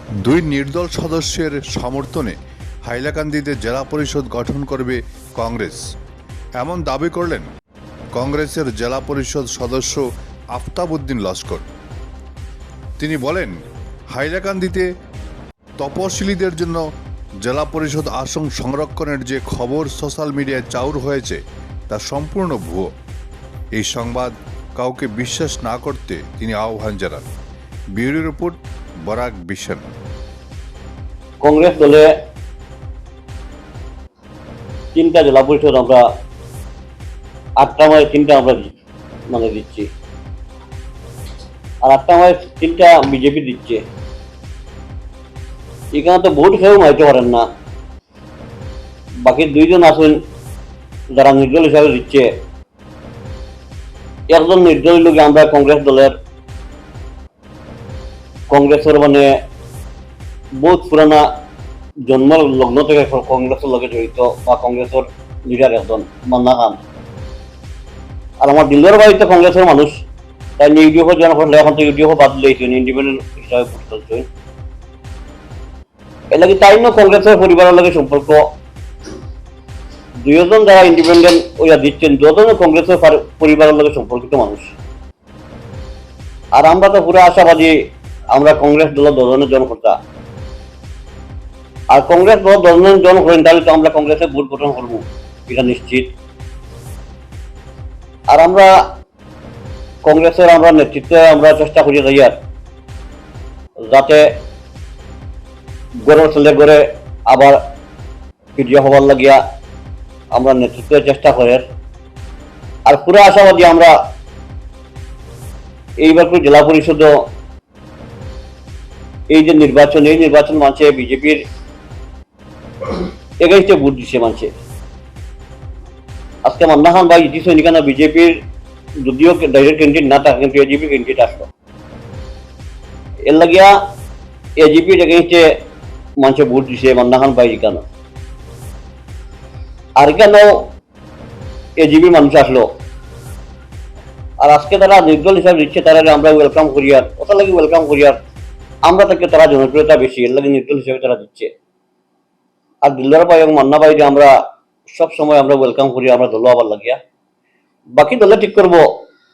দুই নির্দল সদস্যের সমর্থনে হাইলাকান্দিতে জেলা পরিষদ গঠন করবে কংগ্রেস, এমন দাবি করলেন কংগ্রেসের জেলা পরিষদ সদস্য আফতাব উদ্দিন লস্কর। তিনি বলেন, হাইলাকান্দিতে তপশিলীদের জন্য জেলা পরিষদ আসন সংরক্ষণের যে খবর সোশ্যাল মিডিয়ায় চাউর হয়েছে তা সম্পূর্ণ ভুয়ো। এই সংবাদ কাউকে বিশ্বাস না করতে তিনি আহ্বান জানান। Bureau report, Barak vision. Congress দলে 3টা জেলা পরিষদ আমরা 8টা মাস 3টা আমরা দিচ্ছি, আর 8টা মাস 3টা বিজেপি দিচ্ছে। এখানে তো ভোট খেয়েও মাইতে পারেন না। বাকি 2জন আছেন যারা নির্দল হিসাবে দিচ্ছে। একজন নির্দলীয় লোক আমরা কংগ্রেসের মানে বহুত পুরানা জন্ম লগ্ন থেকে কংগ্রেসের লগে জড়িত বা কংগ্রেসের লিডার একজন মান্না খান। আর আমার দিলদার বাড়িতে কংগ্রেসের মানুষ, তাই ইউডিএফ জয়েন করলে এখন তো ইউডিএফ বাদ দিয়েছেন, ইন্ডিপেন্ডেন্ট হিসাবে করছেন। এর লাগে তাই না কংগ্রেসের পরিবারের লগে সম্পর্ক। 2জন যারা ইন্ডিপেন্ডেন্ট ওইয়া দিচ্ছেন, 2জনও কংগ্রেসের পরিবারের লগে সম্পর্কিত মানুষ। আর আমরা তো পুরো আশাবাদী আমরা কংগ্রেস দল 2জনের জনকর্তা। আর কংগ্রেস দল 2জনের জন করেন তাহলে তো আমরা কংগ্রেসের ভোট গঠন করবো, এটা নিশ্চিত। আর আমরা কংগ্রেসের নেতৃত্বে আমরা চেষ্টা করি যাইয়ার যাতে গড়ের ছেলে গড়ে আবার ফিরিয়ে হবার লাগিয়া আমরা নেতৃত্বের চেষ্টা করি। আর পুরো আশাবাদী আমরা এইবার জেলা পরিষদ এই যে নির্বাচন মানছে বিজেপির এগেইনস্টে ভোট দিচ্ছে মানছে। আজকে মান্না খান ভাই জিতিস এখানে বিজেপির যদিও ডাইরেক্ট ক্যান্ডিডেট না থাকে, কিন্তু এজিপি ক্যান্ডিডেট আসলো। এর লাগিয়া এজিপির এগেইনস্টে মানুষে ভোট দিছে মান্না খান ভাই এখানে। আর কেন এজিপি মানুষ আসলো। আর আজকে তারা নির্দল হিসাবে দিচ্ছে, তারা আমরা ওয়েলকাম করি। আর ওটা লাগে ওয়েলকাম করি। আর আমরা থেকে তারা জনপ্রিয়তা বেশি, এর লাগে নির্দল হিসাবে তারা দিচ্ছে। আর দিলদার ভাই এবং মান্না ভাই আমরা সব সময় আমরা ওয়েলকাম করি, আমরা দল আবার লাগিয়া। বাকি দলে ঠিক করবো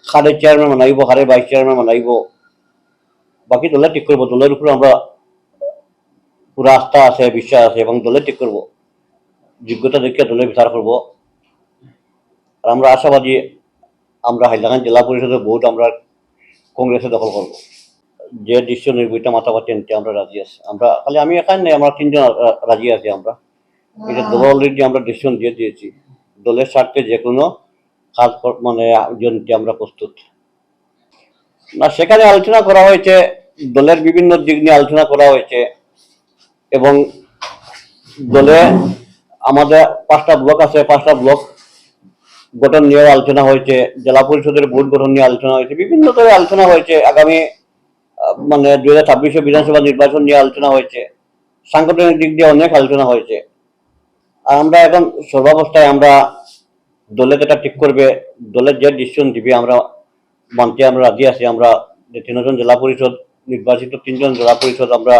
খারের চেয়ারম্যান বানাইব, খারের ভাইস চেয়ারম্যান বানাইব, বাকি দলে ঠিক করবো। দলের উপরে আমরা পুরো আস্থা আছে, বিশ্বাস আছে, এবং দলে ঠিক করবো, যোগ্যতা দেখে দলে বিচার করবো। আর আমরা আশাবাদী আমরা হাইলাকান্দি জেলা পরিষদের ভোট আমরা কংগ্রেসে দখল করবো। যে ডিসিশন বইটা মাথা পাচ্ছেন আমরা রাজি আছি। আমরা খালি আমি এখানে নেই, আমরা 3জন রাজি আছি। আমরা এটা দল অলরেডি আমরা ডিসিশন দিয়ে দিয়েছি। দলের স্বার্থে যে কোনো কাজ জনটি আমরা প্রস্তুত না। সেখানে আলোচনা করা হয়েছে, দলের বিভিন্ন দিক নিয়ে আলোচনা করা হয়েছে, এবং দলে আমাদের 5টা ব্লক আছে, 5টা ব্লক গঠন নিয়ে আলোচনা হয়েছে, জেলা পরিষদের ভোট গঠন নিয়ে আলোচনা হয়েছে, বিভিন্ন ধরে আলোচনা হয়েছে। আগামী 2026 বিধানসভা নির্বাচন নিয়ে আলোচনা হয়েছে, সাংগঠনিক দিক দিয়ে অনেক আলোচনা হয়েছে। আর আমরা এখন সর্বাবস্থায় আমরা দলে যেটা ঠিক করবে, দলের যে ডিসিশন দিবে আমরা মানতে আমরা রাজি আছি। আমরা যে 3জন জেলা পরিষদ নির্বাচিত 3জন জেলা পরিষদ আমরা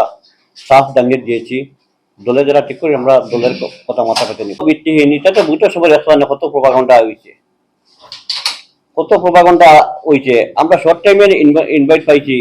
সাফ দাঙ্গিয়ে দিয়েছি। দলে যারা ঠিক করি আমরা দলের কথা মাথা পেতে নিই। ভিত্তিহীন এটাতে বুঝতে সবাই কত প্রোপাগান্ডা হয়েছে, কত প্রোপাগান্ডা হয়েছে। আমরা শর্ট টাইমে ইনভাইট পাইছি